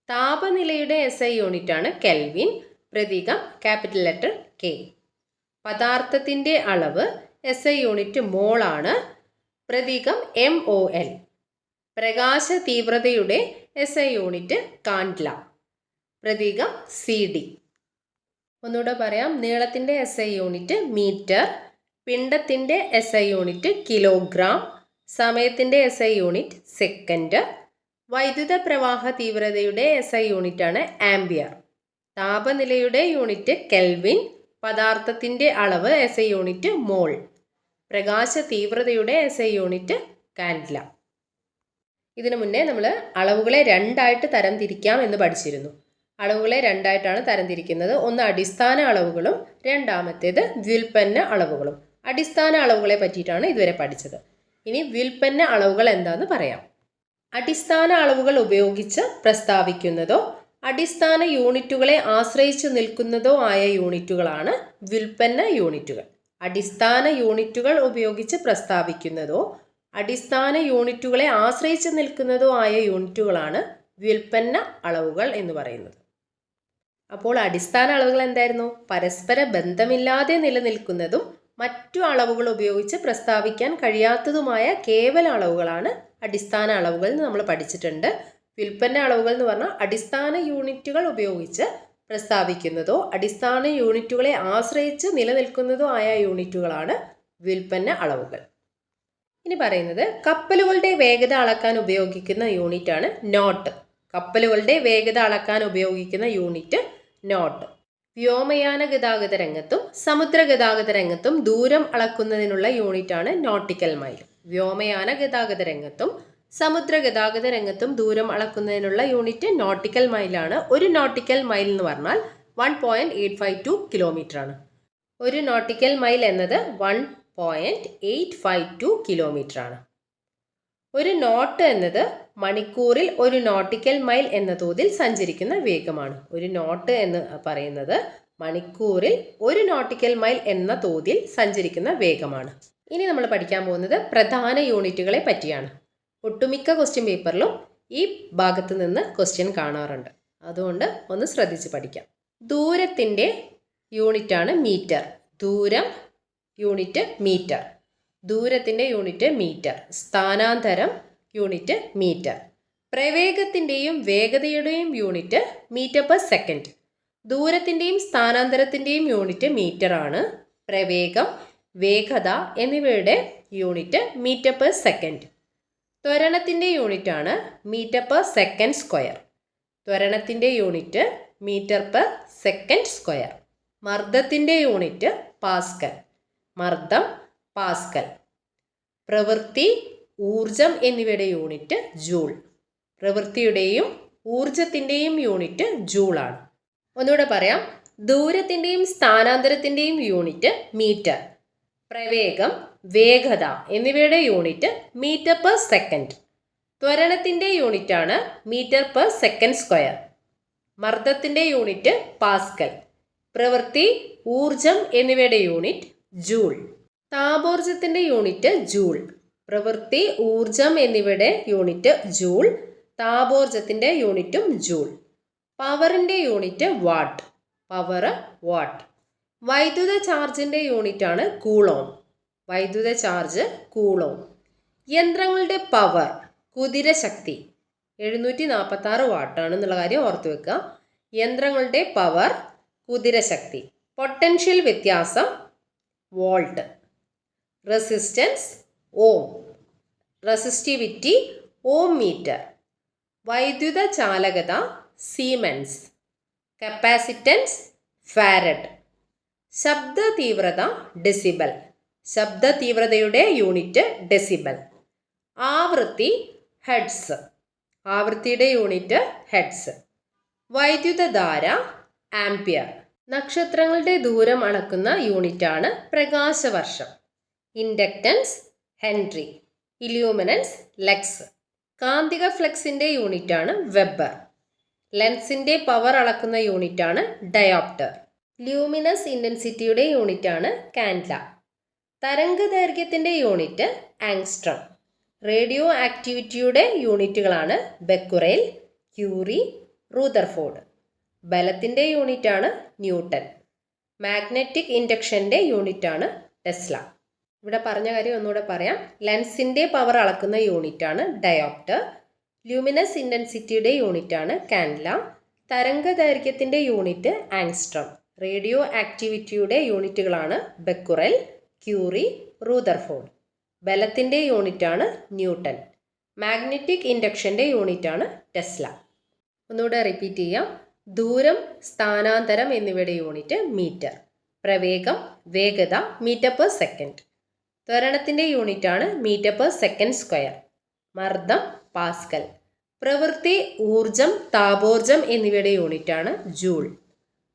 താപനിലയുടെ SI യൂണിറ്റാണ് കെൽവിൻ, പ്രതീകം ക്യാപിറ്റൽ ലെറ്റർ K. പദാർത്ഥത്തിൻ്റെ അളവ് SI യൂണിറ്റ് മോൾ ആണ്, പ്രതീകം MOL. പ്രകാശ തീവ്രതയുടെ SI യൂണിറ്റ് കാൻഡ്ല, പ്രതീകം CD. ഒന്നുകൂടെ പറയാം. നീളത്തിൻ്റെ SI യൂണിറ്റ് മീറ്റർ, പിണ്ഡത്തിൻ്റെ SI യൂണിറ്റ് കിലോഗ്രാം, സമയത്തിൻ്റെ SI യൂണിറ്റ് സെക്കൻഡ്, വൈദ്യുത പ്രവാഹ തീവ്രതയുടെ SI യൂണിറ്റാണ് ആംപിയർ, താപനിലയുടെ യൂണിറ്റ് കെൽവിൻ, പദാർത്ഥത്തിൻ്റെ അളവ് SI യൂണിറ്റ് മോൾ, പ്രകാശ തീവ്രതയുടെ SI യൂണിറ്റ് കാൻഡ്ല. ഇതിനു മുന്നേ നമ്മൾ അളവുകളെ രണ്ടായിട്ട് തരംതിരിക്കാം എന്ന് പഠിച്ചിരുന്നു. അളവുകളെ രണ്ടായിട്ടാണ് തരംതിരിക്കുന്നത്. ഒന്ന് അടിസ്ഥാന അളവുകളും രണ്ടാമത്തേത് വ്യുൽപ്പന്ന അളവുകളും. അടിസ്ഥാന അളവുകളെ പറ്റിയിട്ടാണ് ഇതുവരെ പഠിച്ചത്. ഇനി വ്യുൽപ്പന്ന അളവുകൾ എന്താണെന്ന് പറയാം. അടിസ്ഥാന അളവുകൾ ഉപയോഗിച്ച് പ്രസ്താവിക്കുന്നതോ അടിസ്ഥാന യൂണിറ്റുകളെ ആശ്രയിച്ചു നിൽക്കുന്നതോ ആയ യൂണിറ്റുകളാണ് വ്യുൽപ്പന്ന യൂണിറ്റുകൾ. അടിസ്ഥാന യൂണിറ്റുകൾ ഉപയോഗിച്ച് പ്രസ്താവിക്കുന്നതോ അടിസ്ഥാന യൂണിറ്റുകളെ ആശ്രയിച്ച് നിൽക്കുന്നതോ ആയ യൂണിറ്റുകളാണ് വ്യുൽപ്പന്ന അളവുകൾ എന്ന് പറയുന്നത്. അപ്പോൾ അടിസ്ഥാന അളവുകൾ എന്തായിരുന്നു? പരസ്പര ബന്ധമില്ലാതെ നിലനിൽക്കുന്നതും മറ്റു അളവുകൾ ഉപയോഗിച്ച് പ്രസ്താവിക്കാൻ കഴിയാത്തതുമായ കേവല അളവുകളാണ് അടിസ്ഥാന അളവുകൾ എന്ന് നമ്മൾ പഠിച്ചിട്ടുണ്ട്. വ്യുൽപ്പന്ന അളവുകൾ എന്ന് പറഞ്ഞാൽ അടിസ്ഥാന യൂണിറ്റുകൾ ഉപയോഗിച്ച് പ്രസ്താവിക്കുന്നതോ അടിസ്ഥാന യൂണിറ്റുകളെ ആശ്രയിച്ച് നിലനിൽക്കുന്നതോ ആയ യൂണിറ്റുകളാണ് വ്യുൽപ്പന്ന അളവുകൾ. ഇനി പറയുന്നത് കപ്പലുകളുടെ വേഗത അളക്കാൻ ഉപയോഗിക്കുന്ന യൂണിറ്റാണ് നോട്ട്. കപ്പലുകളുടെ വേഗത അളക്കാൻ ഉപയോഗിക്കുന്ന യൂണിറ്റ് നോട്ട്. വ്യോമയാന ഗതാഗത രംഗത്തും സമുദ്ര ഗതാഗത രംഗത്തും ദൂരം അളക്കുന്നതിനുള്ള യൂണിറ്റാണ് നോട്ടിക്കൽ മൈൽ. വ്യോമയാന ഗതാഗത രംഗത്തും സമുദ്ര ഗതാഗത രംഗത്തും ദൂരം അളക്കുന്നതിനുള്ള യൂണിറ്റ് നോട്ടിക്കൽ മൈലാണ്. ഒരു നോട്ടിക്കൽ മൈൽ എന്ന് പറഞ്ഞാൽ 1.852 കിലോമീറ്റർ ആണ്. ഒരു നോട്ടിക്കൽ മൈൽ എന്നത് 1.852 കിലോമീറ്റർ ആണ്. ഒരു നോട്ട് എന്നത് മണിക്കൂറിൽ ഒരു നോട്ടിക്കൽ മൈൽ എന്ന തോതിൽ സഞ്ചരിക്കുന്ന വേഗമാണ്. ഒരു നോട്ട് എന്ന് പറയുന്നത് മണിക്കൂറിൽ ഒരു നോട്ടിക്കൽ മൈൽ എന്ന തോതിൽ സഞ്ചരിക്കുന്ന വേഗമാണ്. ഇനി നമ്മൾ പഠിക്കാൻ പോകുന്നത് പ്രധാന യൂണിറ്റുകളെ പറ്റിയാണ്. ഒട്ടുമിക്ക ക്വസ്റ്റ്യൻ പേപ്പറിലും ഈ ഭാഗത്ത് നിന്ന് ക്വസ്റ്റ്യൻ കാണാറുണ്ട്. അതുകൊണ്ട് ഒന്ന് ശ്രദ്ധിച്ച് പഠിക്കാം. ദൂരത്തിൻ്റെ യൂണിറ്റാണ് മീറ്റർ. ദൂരം യൂണിറ്റ് മീറ്റർ. ദൂരത്തിൻ്റെ യൂണിറ്റ് മീറ്റർ. സ്ഥാനാന്തരം യൂണിറ്റ് മീറ്റർ. പ്രവേഗത്തിൻ്റെയും വേഗതയുടെയും യൂണിറ്റ് മീറ്റർ പെർ സെക്കൻഡ്. ദൂരത്തിൻ്റെയും സ്ഥാനാന്തരത്തിൻ്റെയും യൂണിറ്റ് മീറ്റർ ആണ്. പ്രവേഗം, വേഗത എന്നിവയുടെ യൂണിറ്റ് മീറ്റർ പെർ സെക്കൻഡ്. ത്വരണത്തിൻ്റെ യൂണിറ്റാണ് മീറ്റർ പെർ സെക്കൻഡ് സ്ക്വയർ. ത്വരണത്തിൻ്റെ unit metre per second square. മർദ്ദത്തിൻ്റെ യൂണിറ്റ് പാസ്കൽ. മർദ്ദം പാസ്കൽ. പ്രവൃത്തി, ഊർജം എന്നിവയുടെ യൂണിറ്റ് ജൂൾ. പ്രവൃത്തിയുടെയും ഊർജത്തിൻ്റെയും യൂണിറ്റ് ജൂളാണ്. ഒന്നുകൂടെ പറയാം. ദൂരത്തിൻ്റെയും സ്ഥാനാന്തരത്തിൻ്റെയും യൂണിറ്റ് മീറ്റർ. പ്രവേഗം, വേഗത എന്നിവയുടെ യൂണിറ്റ് മീറ്റർ പെർ സെക്കൻഡ്. ത്വരണത്തിൻ്റെ യൂണിറ്റാണ് മീറ്റർ പെർ സെക്കൻഡ് സ്ക്വയർ. മർദ്ദത്തിൻ്റെ യൂണിറ്റ് പാസ്കൽ. പ്രവൃത്തി, ഊർജം എന്നിവയുടെ യൂണിറ്റ് ജൂൾ. താപോർജത്തിൻ്റെ യൂണിറ്റ് ജൂൾ. പ്രവൃത്തി, ഊർജം എന്നിവയുടെ യൂണിറ്റ് ജൂൾ. താപോർജത്തിൻ്റെ യൂണിറ്റും ജൂൾ. പവറിൻ്റെ യൂണിറ്റ് വാട്ട്. Power watt. വൈദ്യുത ചാർജിൻ്റെ യൂണിറ്റാണ് കൂളോം. വൈദ്യുത ചാർജ് കൂളോം. യന്ത്രങ്ങളുടെ പവർ, കുതിരശക്തി 746 വാട്ടാണ് എന്നുള്ള കാര്യം ഓർത്തു വെക്കുക. യന്ത്രങ്ങളുടെ പവർ, കുതിരശക്തി. പൊട്ടൻഷ്യൽ വ്യത്യാസം volt. Resistance ohm. Resistivity ohm metre. വൈദ്യുത ചാലകത സീമെൻസ്. Capacitance farad. ശബ്ദ തീവ്രത ഡെസിബൽ. ശബ്ദ തീവ്രതയുടെ യൂണിറ്റ് ഡെസിബൽ. ആവൃത്തി ഹെഡ്സ്. ആവൃത്തിയുടെ unit hertz. വൈദ്യുതധാര ആംപിയർ. നക്ഷത്രങ്ങളുടെ ദൂരം അളക്കുന്ന യൂണിറ്റാണ് പ്രകാശവർഷം. Inductance henry. Illuminance lux. കാന്തിക ഫ്ലക്സിൻ്റെ യൂണിറ്റാണ് വെബർ. ലെൻസിൻ്റെ പവർ അളക്കുന്ന യൂണിറ്റാണ് ഡയോപ്റ്റർ. ലൂമിനസ് ഇൻറ്റൻസിറ്റിയുടെ യൂണിറ്റാണ് കാൻഡ്ല. തരംഗദൈർഘ്യത്തിൻ്റെ യൂണിറ്റ് ആങ്സ്ട്രം. റേഡിയോ ആക്ടിവിറ്റിയുടെ യൂണിറ്റുകളാണ് ബെക്കുറേൽ, ക്യൂറി, റൂദർഫോർഡ്. ബലത്തിൻ്റെ യൂണിറ്റാണ് ന്യൂട്ടൺ. മാഗ്നറ്റിക് ഇൻഡക്ഷൻ്റെ യൂണിറ്റാണ് ടെസ്ല. ഇവിടെ പറഞ്ഞ കാര്യം ഒന്നുകൂടെ പറയാം. ലെൻസിൻ്റെ പവർ അളക്കുന്ന യൂണിറ്റാണ് ഡയോപ്റ്റർ. ലൂമിനസ് ഇൻറ്റൻസിറ്റിയുടെ യൂണിറ്റാണ് കാൻഡ്ല. തരംഗദൈർഘ്യത്തിൻ്റെ യൂണിറ്റ് ആങ്സ്ട്രം. റേഡിയോ ആക്ടിവിറ്റിയുടെ യൂണിറ്റുകളാണ് ബെക്കുറൽ, ക്യൂറി, റൂദർഫോർഡ്. ബലത്തിൻ്റെ യൂണിറ്റാണ് ന്യൂട്ടൺ. മാഗ്നറ്റിക് ഇൻഡക്ഷൻ്റെ യൂണിറ്റാണ് ടെസ്ല. ഒന്നുകൂടെ റിപ്പീറ്റ് ചെയ്യാം. ദൂരം, സ്ഥാനാന്തരം എന്നിവയുടെ യൂണിറ്റ് മീറ്റർ. പ്രവേഗം, വേഗത മീറ്റർ പെർ സെക്കൻഡ്. ത്വരണത്തിൻ്റെ യൂണിറ്റാണ് മീറ്റർ പെർ സെക്കൻഡ് സ്ക്വയർ. മർദ്ദം പാസ്കൽ. പ്രവൃത്തി, ഊർജം, താപോർജം എന്നിവയുടെ യൂണിറ്റാണ് ജൂൾ.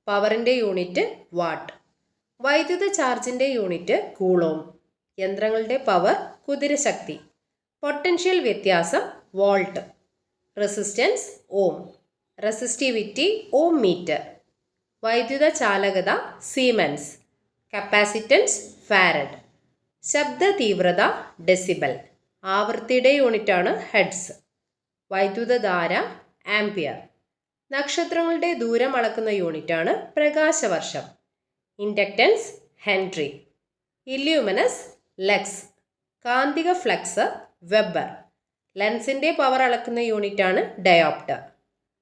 പവറിൻ്റെ യൂണിറ്റ് വാട്ട്. വൈദ്യുത ചാർജിൻ്റെ യൂണിറ്റ് കൂളോം. യന്ത്രങ്ങളുടെ പവർ കുതിരശക്തി. പൊട്ടൻഷ്യൽ വ്യത്യാസം volt. Resistance ohm. Resistivity ohm metre. വൈദ്യുത ചാലകത സീമെൻസ്. Capacitance farad. ശബ്ദ തീവ്രത ഡെസിബൽ. ആവൃത്തിയുടെ യൂണിറ്റാണ് ഹെഡ്സ്. വൈദ്യുതധാര ആംപിയർ. നക്ഷത്രങ്ങളുടെ ദൂരം അളക്കുന്ന യൂണിറ്റാണ് പ്രകാശവർഷം. Inductance henry. Illuminance lux. കാന്തിക ഫ്ലക്സ് വെബർ. ലെൻസിൻ്റെ പവർ അളക്കുന്ന യൂണിറ്റാണ് ഡയോപ്റ്റർ.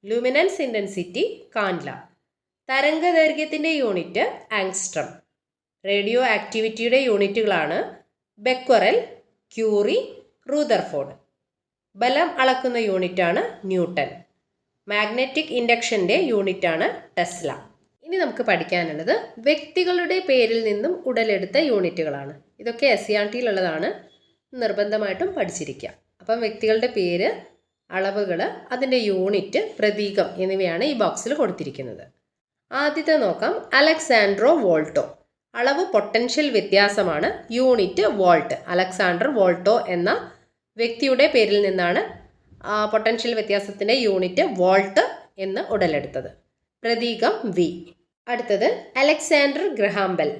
Luminance intensity candela. തരംഗദൈർഘ്യത്തിൻ്റെ യൂണിറ്റ് ആങ്സ്ട്രം. റേഡിയോ ആക്ടിവിറ്റിയുടെ യൂണിറ്റുകളാണ് ബെക്വറൽ, ക്യൂറി, റൂദർഫോർഡ്. ബലം അളക്കുന്ന യൂണിറ്റാണ് ന്യൂട്ടൺ. മാഗ്നറ്റിക് ഇൻഡക്ഷൻ്റെ യൂണിറ്റാണ് ടെസ്ല. ഇനി നമുക്ക് പഠിക്കാനുള്ളത് വ്യക്തികളുടെ പേരിൽ നിന്നും ഉടലെടുത്ത യൂണിറ്റുകളാണ്. ഇതൊക്കെ SCERT-യിലുള്ളതാണ്, നിർബന്ധമായിട്ടും പഠിച്ചിരിക്കുക. അപ്പം വ്യക്തികളുടെ പേര്, അളവുകൾ, അതിൻ്റെ യൂണിറ്റ്, പ്രതീകം എന്നിവയാണ് ഈ ബോക്സിൽ കൊടുത്തിരിക്കുന്നത്. ആദ്യത്തെ നോക്കാം. അലക്സാൻഡ്രോ വോൾട്ടോ. അളവ് പൊട്ടൻഷ്യൽ വ്യത്യാസമാണ്, യൂണിറ്റ് വോൾട്ട്. അലക്സാണ്ടർ വോൾട്ടോ എന്ന വ്യക്തിയുടെ പേരിൽ നിന്നാണ് പൊട്ടൻഷ്യൽ വ്യത്യാസത്തിൻ്റെ യൂണിറ്റ് വോൾട്ട് എന്ന് ഉടലെടുത്തത്. പ്രതീകം വി. അടുത്തത് അലക്സാണ്ടർ ഗ്രഹാം ബെൽ.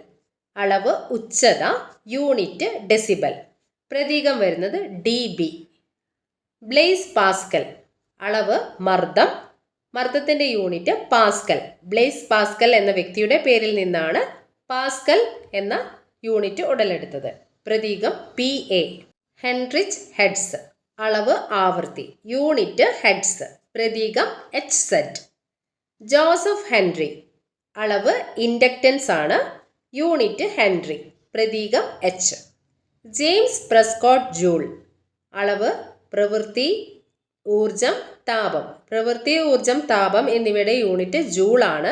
അളവ് ഉച്ചത, യൂണിറ്റ് ഡെസിബൽ. പ്രതീകം വരുന്നത് DB. Blaise Pascal. അളവ് മർദ്ദം, മർദ്ദത്തിൻ്റെ യൂണിറ്റ് പാസ്കൽ. ബ്ലെയ്സ് പാസ്കൽ എന്ന വ്യക്തിയുടെ പേരിൽ നിന്നാണ് പാസ്കൽ എന്ന യൂണിറ്റ് ഉടലെടുത്തത്. പ്രതീകം PA. Heinrich heads. അളവ് ആവൃത്തി, യൂണിറ്റ് ഹെഡ്സ്. പ്രതീകം HZ. Joseph Henry. അളവ് ഇൻഡക്റ്റൻസ് ആണ്, യൂണിറ്റ് ഹെൻറി. പ്രതീകം H. James Prescott joule. അളവ് പ്രവൃത്തി, ഊർജം, താപം. പ്രവൃത്തി, ഊർജം, താപം എന്നിവയുടെ യൂണിറ്റ് ജൂൾ ആണ്.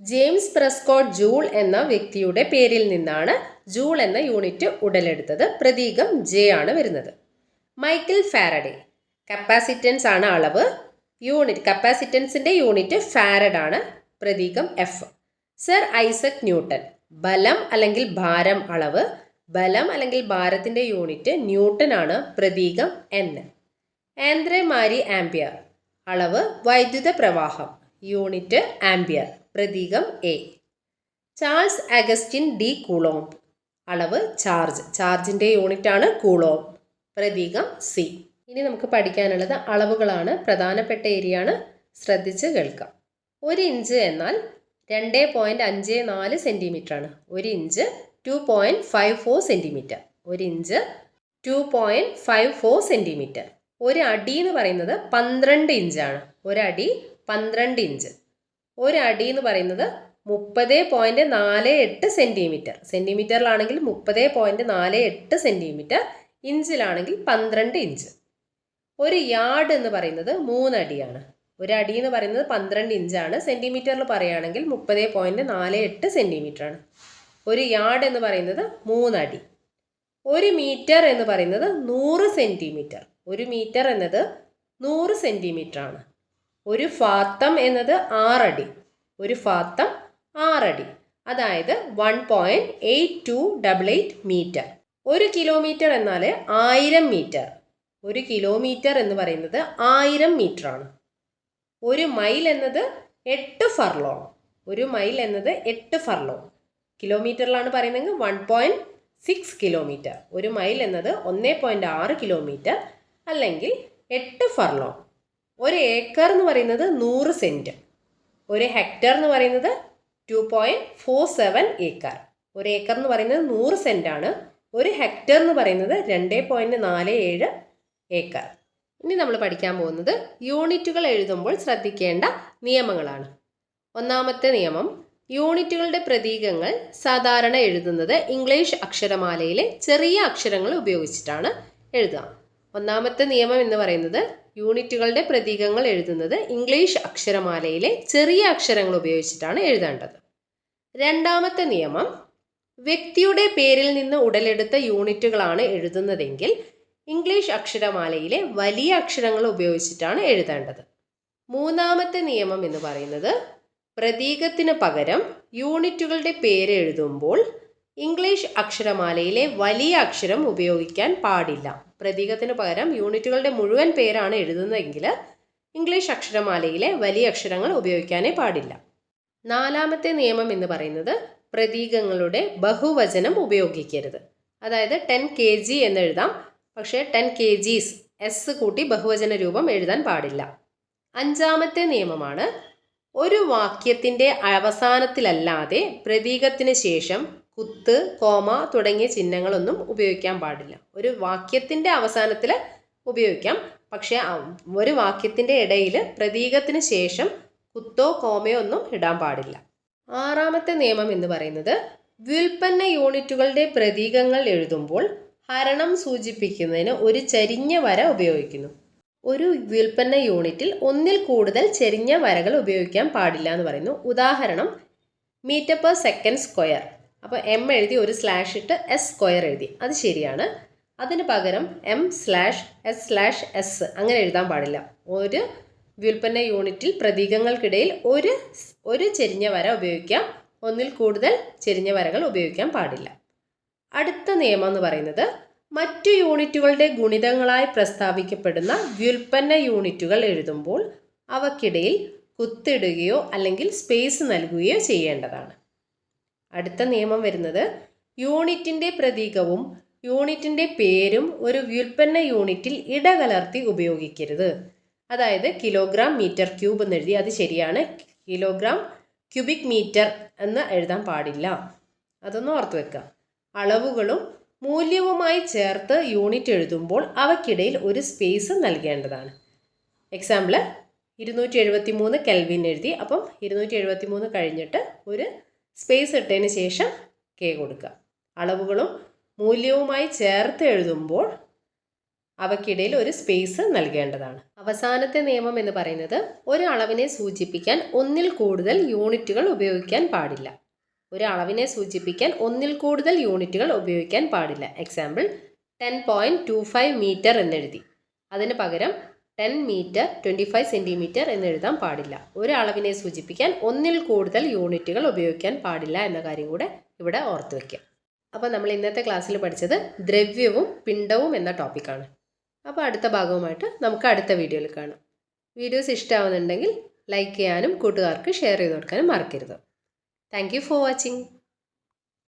ജെയിംസ് പ്രെസ്കോട്ട് ജൂൾ എന്ന വ്യക്തിയുടെ പേരിൽ നിന്നാണ് ജൂൾ എന്ന യൂണിറ്റ് ഉടലെടുത്തത്. പ്രതീകം J ആണ് വരുന്നത്. Michael Faraday. കപ്പാസിറ്റൻസ് ആണ് അളവ്, യൂണിറ്റ് കപ്പാസിറ്റൻസിൻ്റെ യൂണിറ്റ് ഫാരഡ് ആണ്. പ്രതീകം F. Sir Isaac Newton. ബലം അല്ലെങ്കിൽ ഭാരം അളവ്, ബലം അല്ലെങ്കിൽ ഭാരത്തിൻ്റെ യൂണിറ്റ് ന്യൂട്ടൺ ആണ്. പ്രതീകം N. ആന്ദ്രേ മാരി ആംപിയർ. അളവ് വൈദ്യുത പ്രവാഹം, യൂണിറ്റ് ആംപിയർ. പ്രതീകം A. Charles Augustine D coulomb. അളവ് ചാർജ്, ചാർജിൻ്റെ യൂണിറ്റാണ് കൂളോംബ്. പ്രതീകം C. ഇനി നമുക്ക് പഠിക്കാനുള്ളത് അളവുകളാണ്. പ്രധാനപ്പെട്ട ഏരിയയാണ്, ശ്രദ്ധിച്ച് കേൾക്കാം. 1 ഇഞ്ച് എന്നാൽ 2.54 സെൻറ്റിമീറ്റർ ആണ്. 1 ഇഞ്ച് 2.54 സെൻറ്റിമീറ്റർ. 1 inch 2.54 centimetre. 1 അടി എന്ന് പറയുന്നത് 12 ഇഞ്ചാണ്. 1 അടി 12 ഇഞ്ച്. 1 അടി എന്ന് പറയുന്നത് 30.48 സെൻറ്റിമീറ്റർ. സെൻറ്റിമീറ്ററിലാണെങ്കിൽ 30.48 സെൻറ്റിമീറ്റർ, ഇഞ്ചിലാണെങ്കിൽ 12 ഇഞ്ച്. 1 യാർഡ് എന്ന് പറയുന്നത് 3 അടിയാണ്. 1 അടി എന്ന് പറയുന്നത് 12 ഇഞ്ചാണ്. സെൻറ്റിമീറ്ററിൽ പറയുകയാണെങ്കിൽ 30.48 സെൻറ്റിമീറ്റർ ആണ്. 1 യാർഡ് എന്ന് പറയുന്നത് 3 അടി. 1 മീറ്റർ എന്ന് പറയുന്നത് 100 സെൻറ്റിമീറ്റർ. 1 മീറ്റർ എന്നത് 100 സെൻറ്റിമീറ്റർ ആണ്. 1 ഫാത്തം എന്നത് 6 അടി. 1 ഫാത്തം 6 അടി, അതായത് 1.8288 മീറ്റർ. 1 കിലോമീറ്റർ എന്നാൽ 1000 മീറ്റർ. 1 കിലോമീറ്റർ എന്ന് പറയുന്നത് 1000 മീറ്റർ ആണ്. 1 മൈൽ എന്നത് 8 ഫർലോങ്. 1 മൈൽ എന്നത് 8 ഫർലോങ്. കിലോമീറ്ററിലാണ് പറയുന്നതെങ്കിൽ 1.6 കിലോമീറ്റർ. 1 മൈൽ എന്നത് 1.6 കിലോമീറ്റർ അല്ലെങ്കിൽ 8 ഫർലോങ്. 1 ഏക്കർ എന്ന് പറയുന്നത് 100 സെൻറ്റ്. 1 ഹെക്ടർ എന്ന് പറയുന്നത് 2.47 ഏക്കർ. 1 ഏക്കർ എന്ന് പറയുന്നത് 100 സെൻറ്റാണ്. 1 ഹെക്ടർ എന്ന് പറയുന്നത് 2.47 ഏക്കർ. ഇനി നമ്മൾ പഠിക്കാൻ പോകുന്നത് യൂണിറ്റുകൾ എഴുതുമ്പോൾ ശ്രദ്ധിക്കേണ്ട നിയമങ്ങളാണ്. ഒന്നാമത്തെ നിയമം, യൂണിറ്റുകളുടെ പ്രതീകങ്ങൾ സാധാരണ എഴുതുന്നത് ഇംഗ്ലീഷ് അക്ഷരമാലയിലെ ചെറിയ അക്ഷരങ്ങൾ ഉപയോഗിച്ചിട്ടാണ് എഴുതുക. ഒന്നാമത്തെ നിയമം എന്ന് പറയുന്നത് യൂണിറ്റുകളുടെ പ്രതീകങ്ങൾ എഴുതുന്നത് ഇംഗ്ലീഷ് അക്ഷരമാലയിലെ ചെറിയ അക്ഷരങ്ങൾ ഉപയോഗിച്ചിട്ടാണ് എഴുതേണ്ടത്. രണ്ടാമത്തെ നിയമം, വ്യക്തിയുടെ പേരിൽ നിന്ന് ഉടലെടുത്ത യൂണിറ്റുകളാണ് എഴുതുന്നതെങ്കിൽ ഇംഗ്ലീഷ് അക്ഷരമാലയിലെ വലിയ അക്ഷരങ്ങൾ ഉപയോഗിച്ചിട്ടാണ് എഴുതേണ്ടത്. മൂന്നാമത്തെ നിയമം എന്ന് പറയുന്നത് പ്രതീകത്തിന് പകരം യൂണിറ്റുകളുടെ പേര് എഴുതുമ്പോൾ ഇംഗ്ലീഷ് അക്ഷരമാലയിലെ വലിയ അക്ഷരം ഉപയോഗിക്കാൻ പാടില്ല. പ്രതീകത്തിന് പകരം യൂണിറ്റുകളുടെ മുഴുവൻ പേരാണ് എഴുതുന്നതെങ്കിൽ ഇംഗ്ലീഷ് അക്ഷരമാലയിലെ വലിയ അക്ഷരങ്ങൾ ഉപയോഗിക്കാനേ പാടില്ല. നാലാമത്തെ നിയമം എന്ന് പറയുന്നത് പ്രതീകങ്ങളുടെ ബഹുവചനം ഉപയോഗിക്കരുത്. അതായത് 10 kg എന്ന് എഴുതാം, പക്ഷേ 10 kgs എസ് കൂട്ടി ബഹുവചന രൂപം എഴുതാൻ പാടില്ല. അഞ്ചാമത്തെ നിയമമാണ് ഒരു വാക്യത്തിൻ്റെ അവസാനത്തിലല്ലാതെ പ്രതീകത്തിന് ശേഷം കുത്ത്, കോമ തുടങ്ങിയ ചിഹ്നങ്ങളൊന്നും ഉപയോഗിക്കാൻ പാടില്ല. ഒരു വാക്യത്തിൻ്റെ അവസാനത്തിൽ ഉപയോഗിക്കാം, പക്ഷേ ഒരു വാക്യത്തിൻ്റെ ഇടയിൽ പ്രതീകത്തിന് ശേഷം കുത്തോ കോമയോ ഒന്നും ഇടാൻ പാടില്ല. ആറാമത്തെ നിയമം എന്ന് പറയുന്നത് വ്യുൽപ്പന്ന യൂണിറ്റുകളുടെ പ്രതീകങ്ങൾ എഴുതുമ്പോൾ ഹരണം സൂചിപ്പിക്കുന്നതിന് ഒരു ചരിഞ്ഞ വര ഉപയോഗിക്കുന്നു. ഒരു വ്യുൽപ്പന്ന യൂണിറ്റിൽ ഒന്നിൽ കൂടുതൽ ചെരിഞ്ഞ വരകൾ ഉപയോഗിക്കാൻ പാടില്ല എന്ന് പറയുന്നു. ഉദാഹരണം മീറ്റർ പെർ സെക്കൻഡ് സ്ക്വയർ. അപ്പോൾ എം എഴുതി ഒരു സ്ലാഷ് ഇട്ട് എസ് സ്ക്വയർ എഴുതി, അത് ശരിയാണ്. അതിന് പകരം M/S/S അങ്ങനെ എഴുതാൻ പാടില്ല. ഒരു വ്യുൽപ്പന്ന യൂണിറ്റിൽ പ്രതീകങ്ങൾക്കിടയിൽ ഒരു ചെരിഞ്ഞ വര ഉപയോഗിക്കാം, ഒന്നിൽ കൂടുതൽ ചെരിഞ്ഞ വരകൾ ഉപയോഗിക്കാൻ പാടില്ല. അടുത്ത നിയമം എന്ന് പറയുന്നത് മറ്റു യൂണിറ്റുകളുടെ ഗുണിതങ്ങളായി പ്രസ്താവിക്കപ്പെടുന്ന വ്യുൽപ്പന്ന യൂണിറ്റുകൾ എഴുതുമ്പോൾ അവക്കിടയിൽ കുത്തിടുകയോ അല്ലെങ്കിൽ സ്പേസ് നൽകുകയോ ചെയ്യേണ്ടതാണ്. അടുത്ത നിയമം വരുന്നത് യൂണിറ്റിൻ്റെ പ്രതീകവും യൂണിറ്റിൻ്റെ പേരും ഒരു വ്യുൽപ്പന്ന യൂണിറ്റിൽ ഇടകലർത്തി ഉപയോഗിക്കരുത്. അതായത് കിലോഗ്രാം മീറ്റർ ക്യൂബ് എന്ന് എഴുതി, അത് ശരിയാണ്. കിലോഗ്രാം ക്യൂബിക് മീറ്റർ എന്ന് എഴുതാൻ പാടില്ല, അതൊന്ന് ഓർത്ത് വെക്കുക. അളവുകളും മൂല്യവുമായി ചേർത്ത് യൂണിറ്റ് എഴുതുമ്പോൾ അവയ്ക്കിടയിൽ ഒരു സ്പേസ് നൽകേണ്ടതാണ്. എക്സാമ്പിൾ 273 കെൽവിൻ എഴുതി, അപ്പം 273 കഴിഞ്ഞിട്ട് ഒരു സ്പേസ് ഇട്ടതിന് ശേഷം കെ കൊടുക്കുക. അളവുകളും മൂല്യവുമായി ചേർത്ത് എഴുതുമ്പോൾ അവയ്ക്കിടയിൽ ഒരു സ്പേസ് നൽകേണ്ടതാണ്. അവസാനത്തെ നിയമം എന്ന് പറയുന്നത് ഒരു അളവിനെ സൂചിപ്പിക്കാൻ ഒന്നിൽ കൂടുതൽ യൂണിറ്റുകൾ ഉപയോഗിക്കാൻ പാടില്ല. ഒരു അളവിനെ സൂചിപ്പിക്കാൻ ഒന്നിൽ കൂടുതൽ യൂണിറ്റുകൾ ഉപയോഗിക്കാൻ പാടില്ല. എക്സാമ്പിൾ 10.25 മീറ്റർ എന്നെഴുതി, അതിന് പകരം 10 മീറ്റർ 25 സെൻറ്റിമീറ്റർ എന്നെഴുതാൻ പാടില്ല. ഒരു അളവിനെ സൂചിപ്പിക്കാൻ ഒന്നിൽ കൂടുതൽ യൂണിറ്റുകൾ ഉപയോഗിക്കാൻ പാടില്ല എന്ന കാര്യം കൂടെ ഇവിടെ ഓർത്ത് വയ്ക്കുക. അപ്പോൾ നമ്മൾ ഇന്നത്തെ ക്ലാസ്സിൽ പഠിച്ചത് ദ്രവ്യവും പിണ്ഡവും എന്ന ടോപ്പിക്കാണ്. അപ്പോൾ അടുത്ത ഭാഗവുമായിട്ട് നമുക്ക് അടുത്ത വീഡിയോയിൽ കാണാം. വീഡിയോസ് ഇഷ്ടമാവുന്നുണ്ടെങ്കിൽ ലൈക്ക് ചെയ്യാനും കൂട്ടുകാർക്ക് ഷെയർ ചെയ്ത് കൊടുക്കാനും മറക്കരുത്. Thank you for watching.